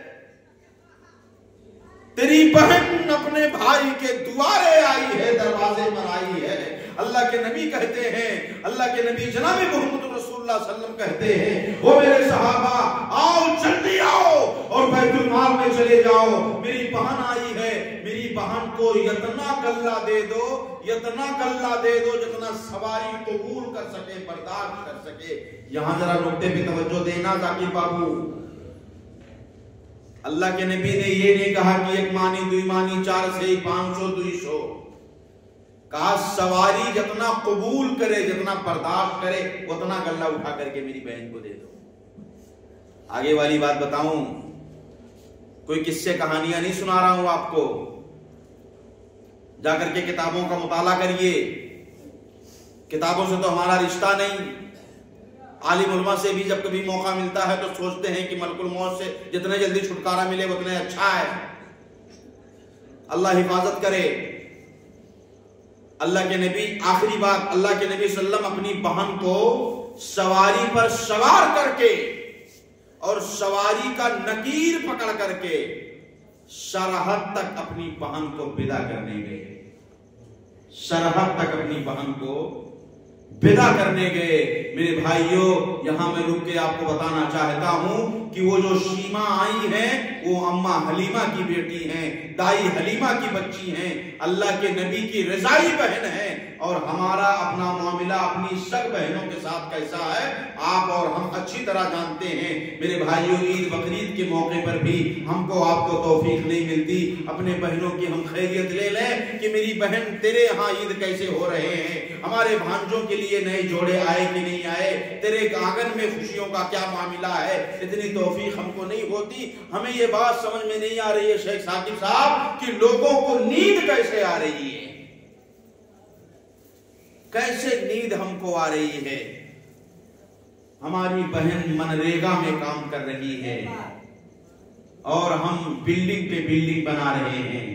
S1: تیری بہن اپنے بھائی کے دوارے آئی ہے، دروازے پر آئی ہے۔ اللہ کے نبی کہتے ہیں، اللہ کے نبی جناب محمد رسول اللہ صلی اللہ علیہ وسلم کہتے ہیں وہ میرے صحابہ آؤ جلدی آؤ اور بیت المال میں چلے جاؤ، میری بہن آئی ہے، میری بہن کو اتنا غلہ دے دو، اتنا غلہ دے دو جتنا سواری قبول کر سکے، برداشت کر سکے۔ یہاں ذرا نقطے پہ توجہ دینا ذاکر بابو، اللہ کے نبی نے یہ نہیں کہا کہ 1 مانی 2 مانی 4 سے 500 200، کہا سواری جتنا قبول کرے، جتنا برداشت کرے، اتنا غلہ اٹھا کر کے میری بہن کو دے دو۔ آگے والی بات بتاؤں، کوئی قصے کہانیاں نہیں سنا رہا ہوں آپ کو، جا کر کے کتابوں کا مطالعہ کریے، کتابوں سے تو ہمارا رشتہ نہیں۔ عالم علماء سے بھی جب کبھی موقع ملتا ہے تو سوچتے ہیں کہ ملک الموت سے جتنے جلدی چھٹکارا ملے اتنے اچھا ہے، اللہ حفاظت کرے۔ اللہ کے نبی، آخری بات، اللہ کے نبی صلی اللہ علیہ وسلم اپنی بہن کو سواری پر سوار کر کے اور سواری کا نکیر پکڑ کر کے سرحد تک اپنی بہن کو ودا کرنے گئے، سرحد تک اپنی بہن کو ودا کرنے گئے۔ میرے بھائیوں یہاں میں رک کے آپ کو بتانا چاہتا ہوں کہ وہ جو شیما آئی ہیں وہ اماں حلیمہ کی بیٹی ہیں، دائی حلیمہ کی بچی ہیں، اللہ کے نبی کی رضائی بہن ہیں، اور ہمارا اپنا معاملہ اپنی سگ بہنوں کے ساتھ کیسا ہے آپ اور ہم اچھی طرح جانتے ہیں۔ میرے بھائیوں عید بقرعید کے موقع پر بھی ہم کو آپ کو توفیق نہیں ملتی، اپنے بہنوں کی ہم خیریت لے لیں کہ میری بہن تیرے ہاں عید کیسے ہو رہے ہیں، ہمارے بھانجوں کے لیے نئے جوڑے آئے کہ نہیں آئے، تیرے آنگن میں خوشیوں کا کیا معاملہ ہے۔ اتنی توفیق ہم کو نہیں ہوتی۔ ہمیں یہ بات سمجھ میں نہیں آ رہی ہے شیخ ثاقب صاحب کہ لوگوں کو نیند کیسے آ رہی ہے، کیسے نیند ہم کو آ رہی ہے. ہماری بہن منریگا میں کام کر رہی ہے اور ہم بلڈنگ پہ بلڈنگ بنا رہے ہیں.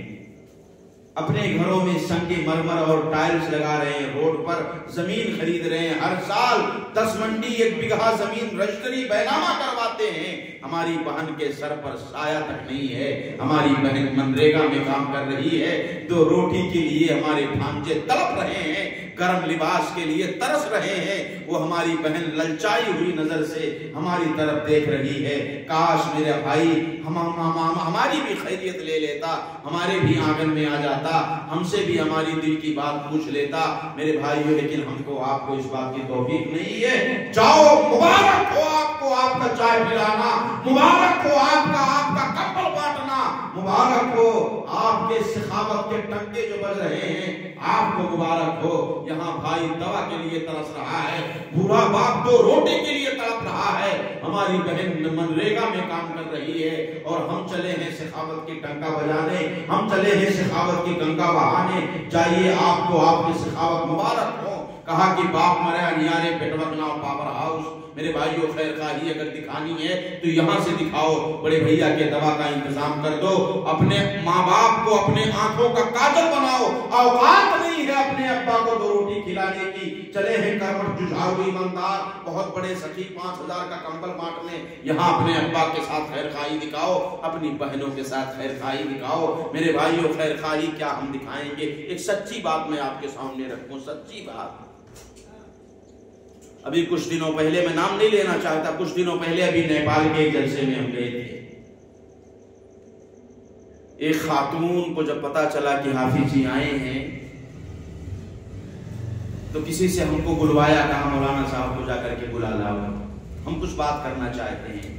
S1: اپنے گھروں میں سنگ مرمر اور ٹائلز لگا رہے ہیں. روڈ پر زمین خرید رہے ہیں. ہر سال 10 منڈی 1 بیگھہ زمین رجسٹری بینامہ کرواتے ہیں. ہماری بہن کے سر پر سایہ تک نہیں ہے. ہماری بہن منریگا میں کام کر رہی ہے. 2 روٹی کے لیے ہمارے بھانجے تڑپ رہے ہیں. گرم لباس کے لیے ترس رہے ہیں. وہ ہماری بہن للچائی ہوئی نظر سے ہماری طرف دیکھ رہی ہے. کاش میرے بھائی ہماری بھی خیریت لے لیتا, ہمارے بھی آنگن میں آ جاتا, ہم سے بھی ہماری دل کی بات پوچھ لیتا. میرے بھائیو, لیکن ہم کو آپ کو اس بات کی توفیق نہیں ہے. جاؤ, مبارک ہو آپ کو آپ کا چائے پلانا, مبارک ہو آپ کا کمبل بانٹنا, مبارک ہو آپ کے سخاوت کے ٹنکے جو بج رہے ہیں, آپ کو مبارک ہو. یہاں بھائی دوا کے لیے ترس رہا ہے, بوڑھا باپ 2 روٹی کے لیے تڑپ رہا ہے. ہماری بہن منریگا میں کام کر رہی ہے اور ہم چلے ہیں سخاوت کی ٹنکا بجانے, ہم چلے ہیں سخاوت کی گنگا بہانے. جائیے, آپ کو آپ کی سخاوت مبارک ہو. کہا کہ باپ مرے نیارے پیٹوکنا پاور ہاؤس. میرے بھائیو, خیر خواہی اگر دکھانی ہے تو یہاں سے دکھاؤ. بڑے بھیا کے دوا کا انتظام کر دو. اپنے ماں باپ کو اپنے آنکھوں کا کاجل بناؤ. اوقات نہیں ہے اپنے ابا کو 2 روٹی کھلانے کی. چلے ہیں کرمٹ ججھارو ایماندار, بہت بڑے سخی 5000 کا کمبل بانٹنے. یہاں اپنے ابا کے ساتھ خیر خواہی دکھاؤ, اپنی بہنوں کے ساتھ خیر خواہی دکھاؤ. میرے بھائیو, خیر خواہی کیا ہم دکھائیں گے؟ ایک سچی بات میں آپ کے سامنے رکھوں, سچی بات. ابھی کچھ دنوں پہلے, میں نام نہیں لینا چاہتا, کچھ دنوں پہلے ابھی نیپال کے ایک جلسے میں ہم گئے تھے. ایک خاتون کو جب پتا چلا کہ حافظ جی آئے ہیں تو کسی سے ہم کو بلوایا, کہا مولانا صاحب کو جا کر کے بلا لاؤ, ہم کچھ بات کرنا چاہتے ہیں.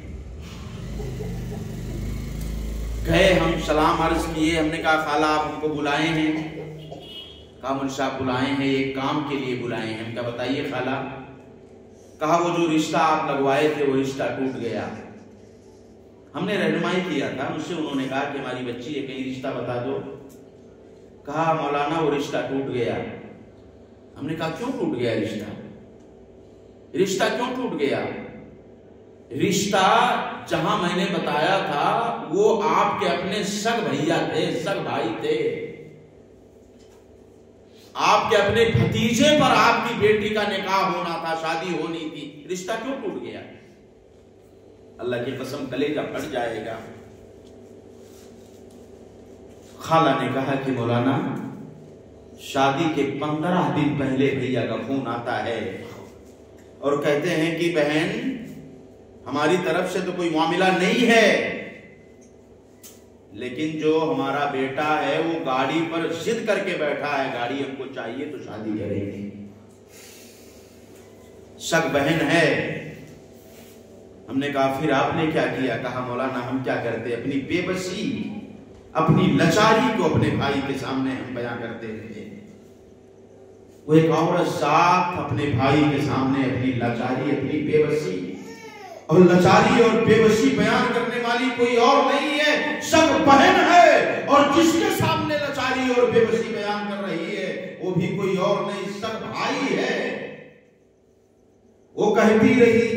S1: گئے, ہم سلام عرض کیے. ہم نے کہا خالہ آپ ہم کو بلائے ہیں؟ کہا مول صاحب بلائے ہیں, ایک کام کے لیے بلائے ہیں. ہم کہا بتائیے خالہ. کہا وہ جو رشتہ آپ لگوائے تھے وہ رشتہ ٹوٹ گیا. ہم نے رہنمائی کیا تھا مجھ سے, انہوں نے کہا کہ ہماری بچی ہے, کہیں رشتہ بتا دو. کہا مولانا وہ رشتہ ٹوٹ گیا. ہم نے کہا کیوں ٹوٹ گیا رشتہ؟ رشتہ کیوں ٹوٹ گیا؟ رشتہ جہاں میں نے بتایا تھا وہ آپ کے اپنے سگ بھیا تھے, سگ بھائی تھے. آپ کے اپنے بھتیجے پر آپ کی بیٹی کا نکاح ہونا تھا, شادی ہونی تھی. رشتہ کیوں ٹوٹ گیا؟ اللہ کی قسم کلیجہ پھٹ جائے گا. خالہ نے کہا کہ مولانا شادی کے 15 دن پہلے بھیا کا فون آتا ہے اور کہتے ہیں کہ بہن ہماری طرف سے تو کوئی معاملہ نہیں ہے, لیکن جو ہمارا بیٹا ہے وہ گاڑی پر ضد کر کے بیٹھا ہے, گاڑی ہم کو چاہیے تو شادی کریں گے. شک بہن ہے. ہم نے کہا پھر آپ نے کیا کیا؟ کہا مولانا ہم کیا کرتے, اپنی بے بسی, اپنی لچاری کو اپنے بھائی کے سامنے ہم بیان کرتے تھے. وہ ایک عورت ذات اپنے بھائی کے سامنے اپنی لچاری, اپنی بے بسی اور لچاری اور بے بسی بیان کرنے والی کوئی اور نہیں ہے, سب بہن ہے. اور جس کے سامنے لچاری اور بے بسی بیان کر رہی ہے وہ بھی کوئی اور نہیں, سب بھائی ہے. وہ کہتی رہی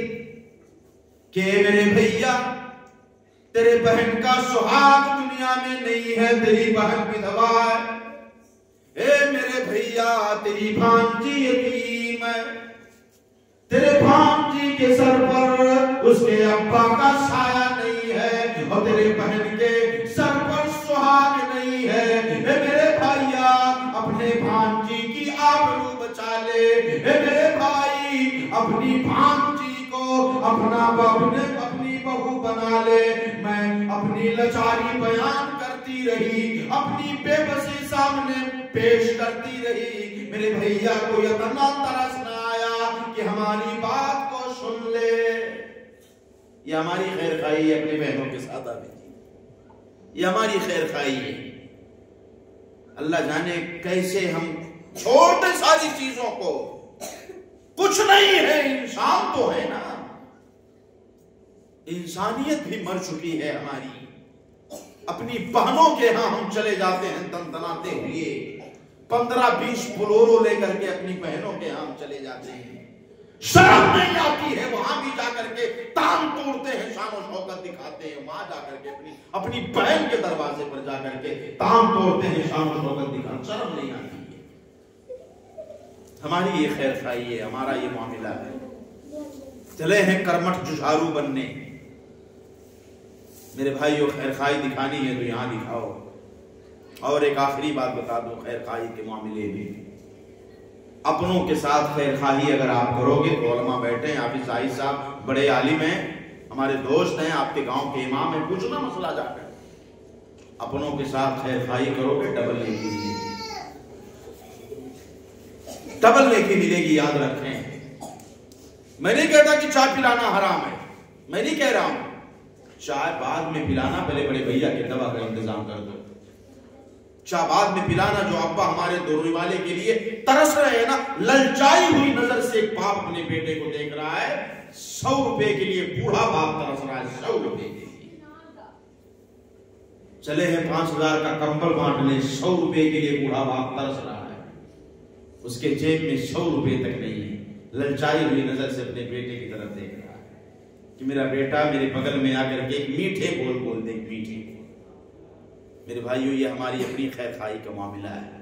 S1: کہ میرے بھیا تیرے بہن کا سہاگ دنیا میں نہیں ہے, تیری بہن کی دوا ہے. اے میرے بھیا تیری بھانجی یتیم ہے, تیرے بھانجی کے سر پر اس کے ابا کا سایہ نہیں ہے اور تیرے بہن کے سر پر سہاگ نہیں ہے. اے میرے بھائیا اپنے بھانجی کی آبرو بچا لے. اے میرے بھائی اپنی بھانجی کو اپنی بہو بنا لے. میں اپنی لچاری بیان کرتی رہی, اپنی بے بسی سامنے پیش کرتی رہی. میرے بھیا کو اتنا ترس نہ آیا کہ ہماری بات کو سن لے. یہ ہماری خیر خواہی ہے اپنے بہنوں کے ساتھ آبی جی, یہ ہماری خیر خواہی ہے. اللہ جانے کیسے ہم چھوڑ دیں ساری چیزوں کو. کچھ نہیں ہے, انسان تو ہے نا, انسانیت بھی مر چکی ہے ہماری. اپنی بہنوں کے ہاں ہم چلے جاتے ہیں تنتناتے ہوئے, 15-20 بلورو لے کر کے اپنی بہنوں کے ہم چلے جاتے ہیں، شرم نہیں آتی ہے، وہاں بھی جا کر کے تان توڑتے ہیں، شان و شوکت دکھاتے ہیں، وہاں جا کر کے اپنی بہن کے دروازے پر جا کر کے تان توڑتے ہیں، شان و شوکت دکھاتے ہیں، شرم نہیں آتی ہے۔ ہماری یہ خیر خواہی ہے، ہمارا یہ معاملہ ہے، چلے ہیں کرمٹ جھارو بننے۔ میرے بھائیو خیر خواہی دکھانی ہے تو یہاں دکھاؤ۔ اور ایک آخری بات بتا دوں خیر خواہی کے معاملے میں، اپنوں کے ساتھ خیر خواہی اگر آپ کرو گے تو علماء بیٹھے ہیں، حافظ زاہد صاحب بڑے عالم ہیں، ہمارے دوست ہیں، آپ کے گاؤں کے امام ہیں، پوچھنا مسئلہ جا کر، اپنوں کے ساتھ خیر خواہی کرو گے ڈبل نیکی ملے گی، ڈبل نیکی ملے گی، یاد رکھیں۔ میں نہیں کہتا کہ چائے پلانا حرام ہے، میں نہیں کہہ رہا ہوں، چائے بعد میں پلانا، پہلے بڑے بھیا کے دوا کا انتظام کر دو، چائے بعد میں پلانا۔ جو ابا ہمارے دوری والے کے لیے ترس رہے ہیں نا، للچائی ہوئی نظر سے ایک باپ اپنے بیٹے کو دیکھ رہا ہے، 100 روپے کے لیے بوڑھا باپ ترس رہا ہے، 100 روپے کے لیے، چلے ہیں 5000 کا کمبل بانٹنے، 100 روپے کے لیے بوڑھا باپ ترس رہا ہے، اس کے جیب میں 100 روپے تک نہیں ہے، للچائی ہوئی نظر سے اپنے بیٹے کی طرف دیکھ رہا ہے کہ میرا بیٹا میرے بغل میں آ کر کے ایک میٹھے بول بول دے، ایک میٹھے۔ میرے بھائیو یہ ہماری اپنی خیر خواہی کا معاملہ ہے،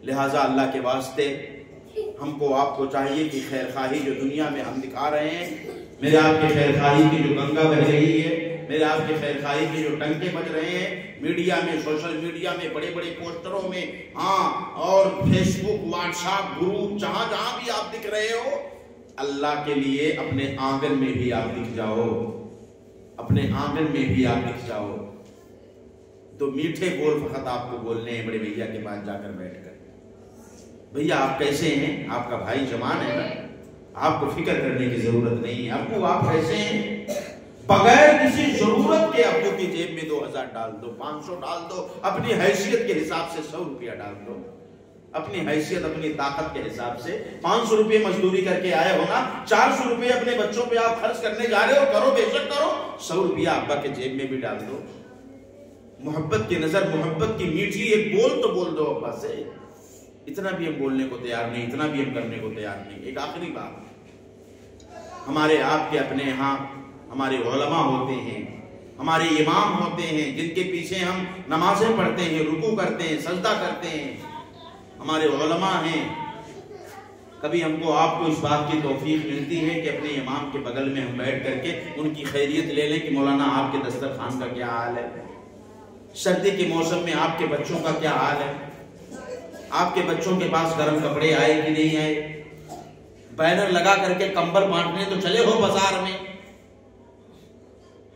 S1: لہٰذا اللہ کے واسطے ہم کو آپ کو چاہیے کہ خیر خواہی جو دنیا میں ہم دکھا رہے ہیں، میرے آپ کے خیر خواہی کی جو گنگا بہ رہی ہے، میرے آپ کے خیر خواہی کے جو ٹنکے بج رہے ہیں میڈیا میں، سوشل میڈیا میں، بڑے بڑے پوسٹروں میں، ہاں، اور فیس بک، واٹس ایپ گروپ، جہاں جہاں بھی آپ دکھ رہے ہو، اللہ کے لیے اپنے آنگن میں بھی آپ دکھ جاؤ، اپنے آنگن میں بھی آپ دکھ جاؤ، تو میٹھے بول فقط آپ کو بولنے ہیں بڑے بھیا کے پاس جا کر بیٹھ کر، بھیا آپ کیسے ہیں، آپ کا بھائی جوان ہے نا، آپ کو فکر کرنے کی ضرورت نہیں ہے، ابو آپ کیسے ہیں، بغیر کسی ضرورت کے ابو کی جیب میں 2000 ڈال دو، 500 ڈال دو، اپنی حیثیت کے حساب سے 100 روپیہ ڈال دو، اپنی حیثیت اپنی طاقت کے حساب سے 500 روپے مزدوری کر کے آئے ہونا، 400 روپے اپنے بچوں پہ آپ خرچ کرنے جا رہے ہو، کرو بے شک کرو، 100 روپیہ ابا کے جیب میں بھی ڈال دو، محبت کی نظر، محبت کی میٹھی ایک بول تو بول دو ابا سے، اتنا بھی ہم بولنے کو تیار نہیں، اتنا بھی ہم کرنے کو تیار نہیں۔ ایک آخری بات، ہمارے آپ کے اپنے ہاں ہمارے علماء ہوتے ہیں، ہمارے امام ہوتے ہیں، جن کے پیچھے ہم نمازیں پڑھتے ہیں، رکوع کرتے ہیں، سجدہ کرتے ہیں، ہمارے علماء ہیں، کبھی ہم کو آپ کو اس بات کی توفیق ملتی ہے کہ اپنے امام کے بغل میں ہم بیٹھ کر کے ان کی خیریت لے لیں کہ مولانا آپ کے دسترخوان کا کیا حال ہے، سردی کے موسم میں آپ کے بچوں کا کیا حال ہے، آپ کے بچوں کے پاس گرم کپڑے آئے کہ نہیں آئے، بینر لگا کر کے کمبل بانٹنے تو چلے ہو بازار میں۔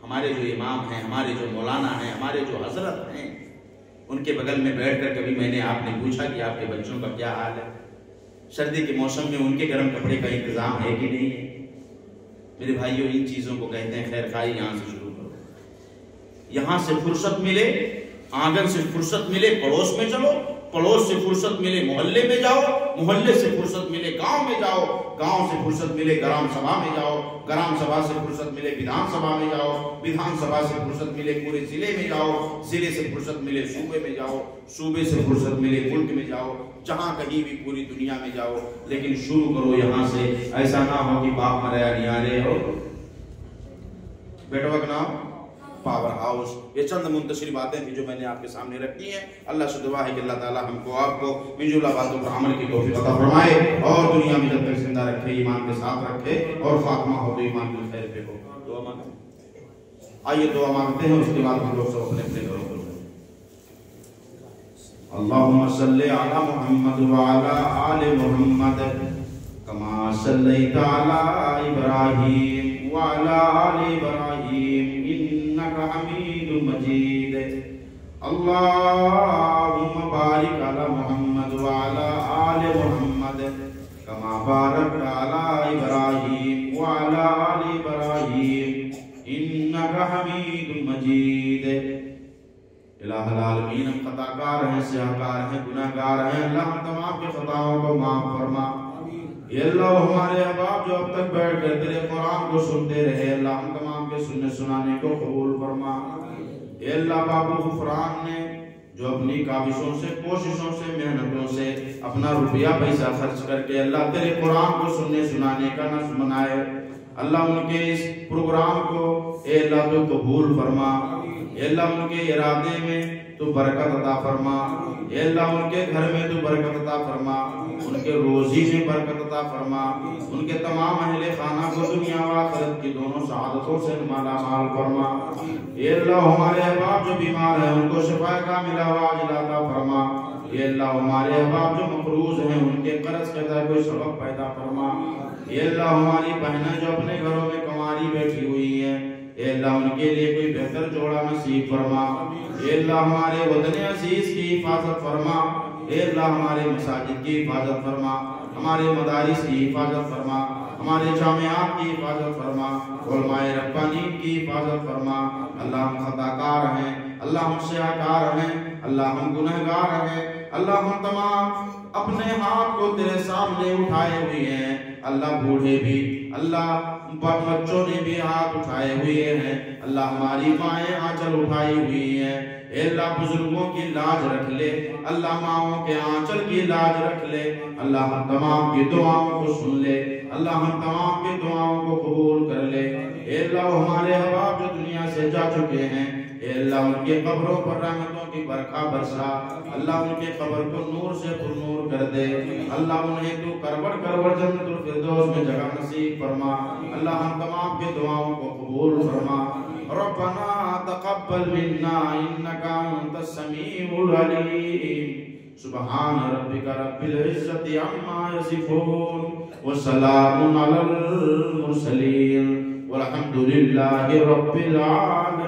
S1: ہمارے جو امام ہیں، ہمارے جو مولانا ہیں، ہمارے جو حضرت ہیں، ان کے بغل میں بیٹھ کر کبھی میں نے آپ نے پوچھا کہ آپ کے بچوں کا کیا حال ہے، سردی کے موسم میں ان کے گرم کپڑے کا انتظام ہے کہ نہیں ہے؟ میرے بھائیوں ان چیزوں کو کہتے ہیں خیر خواہی، یہاں سے شروع کرو، یہاں سے فرصت ملے، آنگن سے فرصت ملے پڑوس میں چلو، پڑوس سے فرصت ملے محلے میں جاؤ، محلے سے فرصت ملے گاؤں میں جاؤ، گاؤں سے فرصت ملے گرام سبھا میں جاؤ، گرام سبھا سے فرصت ملے بدھان سبھا میں جاؤ، بدھان سبھا سے فرصت ملے پورے ضلع میں جاؤ، ضلع سے فرصت ملے صوبے میں جاؤ، صوبے سے فرصت ملے ملک میں جاؤ، جہاں کہیں بھی پوری دنیا میں جاؤ، لیکن شروع کرو یہاں سے، ایسا نہ ہو کہ باپ مریا نیارے ہو بیٹو کا نام پاور ہاؤس۔ یہ چند منتشر باتیں تھیں جو میں نے آپ کے سامنے رکھی ہیں، اللہ سے دعا ہے کہ اللہ تعالی ہم کو آپ کو منجولہ باتوں پر عمل کی توفیق عطا فرمائے، اور دنیا میں جب تک زندہ رکھے ایمان کے ساتھ رکھے، اور خاتمہ ہو تو ایمان کے خیر پہ ہو۔ دعا مانگیں، آئیے دعا مانگتے ہیں، اس کے بعد ہم لوگ سب اپنے اپنے گھروں پر۔ اللہم صلی علی محمد وعلی آل محمد کما صلیت علی ابراہیم وعلی آل ابراہیم انک حمید مجید۔ اللہم بارک علی محمد وعلی آل محمد کما بارکت علی ابراہیم وعلی آل ابراہیم انک حمید مجید۔ الہ العالمین، ہم خطاکار ہیں، سیاہکار ہیں، گناہگار ہیں، اللہ ہم تمام کے خطاؤں کو معاف فرما۔ یہ اللہ ہمارے احباب جو اب تک بیٹھ کر تیرے قرآن کو سنتے رہے، اللہ ہم تمام کے سننے سنانے کو قبول فرما۔ یہ اللہ بابو غفران نے جو اپنی کاوشوں سے، کوششوں سے، محنتوں سے اپنا روپیہ پیسہ خرچ کر کے اللہ تیرے قرآن کو سننے سنانے کا نصب بنائے، اللہ ان کے اس پروگرام کو اے اللہ تو قبول فرما، اے اللہ ان کے ارادے میں تو برکت عطا فرما، اے اللہ ان کے گھر میں تو برکت عطا فرما، ان کے روزی میں برکت عطا فرما، ان کے تمام اہل خانہ کو دنیا و آخرت کی دونوں سعادتوں سے مالا مال فرما، اے اللہ ہمارے احباب جو بیمار ہیں ان کو شفا کاملہ و عاجلہ عطا فرما، اے اللہ ہمارے احباب جو مقروض ہیں ان کے قرض کے ادا کوئی سبب پیدا فرما، اے اللہ ہماری بہنیں جو اپنے گھروں میں کنواری بیٹھی ہوئی ہیں اے اللہ ان کے لیے کوئی بہتر جوڑا نصیب فرما، اے اللہ ہمارے وطن عزیز کی حفاظت فرما، اے اللہ ہمارے مساجد کی حفاظت فرما، ہمارے مدارس کی حفاظت فرما، ہمارے جامعات کی حفاظت فرما، علماء ربانیین کی حفاظت فرما، اللہ ہم خطا کار ہیں، اللہ ہم سیاکار ہیں، اللہ ہم گنہگار ہیں، اللہ ہم تمام اپنے ہاتھ کو تیرے سامنے اٹھائے ہوئے ہیں، اللہ بوڑھے بھی، اللہ بچوں نے بھی ہاتھ اٹھائے ہوئے ہیں، اللہ ہماری مائیں آنچل اٹھائی ہوئی ہیں، اے اللہ بزرگوں کی لاج رکھ لے، اللہ ماؤں کے آنچل کی لاج رکھ لے، اللہ ہم تمام کی دعاؤں کو سن لے، اللہ ہم تمام کی دعاؤں کو قبول کر لے، اے اللہ ہمارے احباب جو دنیا سے جا چکے ہیں اے اللہ ان کے قبروں پر رحمتوں کی برکھا برسا، اللہ ان کے قبر کو نور سے پر نور کر دے، اللہ انہیں تو کروڑ کروڑ جنت الفردوس میں جگہ نصیب فرما، اللہ ہم تمام کے دعاؤں کو قبول فرما، ربنا تقبل منا انك انت السميع العليم، سبحان ربك رب العزة عما يصفون وسلام على المرسلين والحمد لله رب العالمين.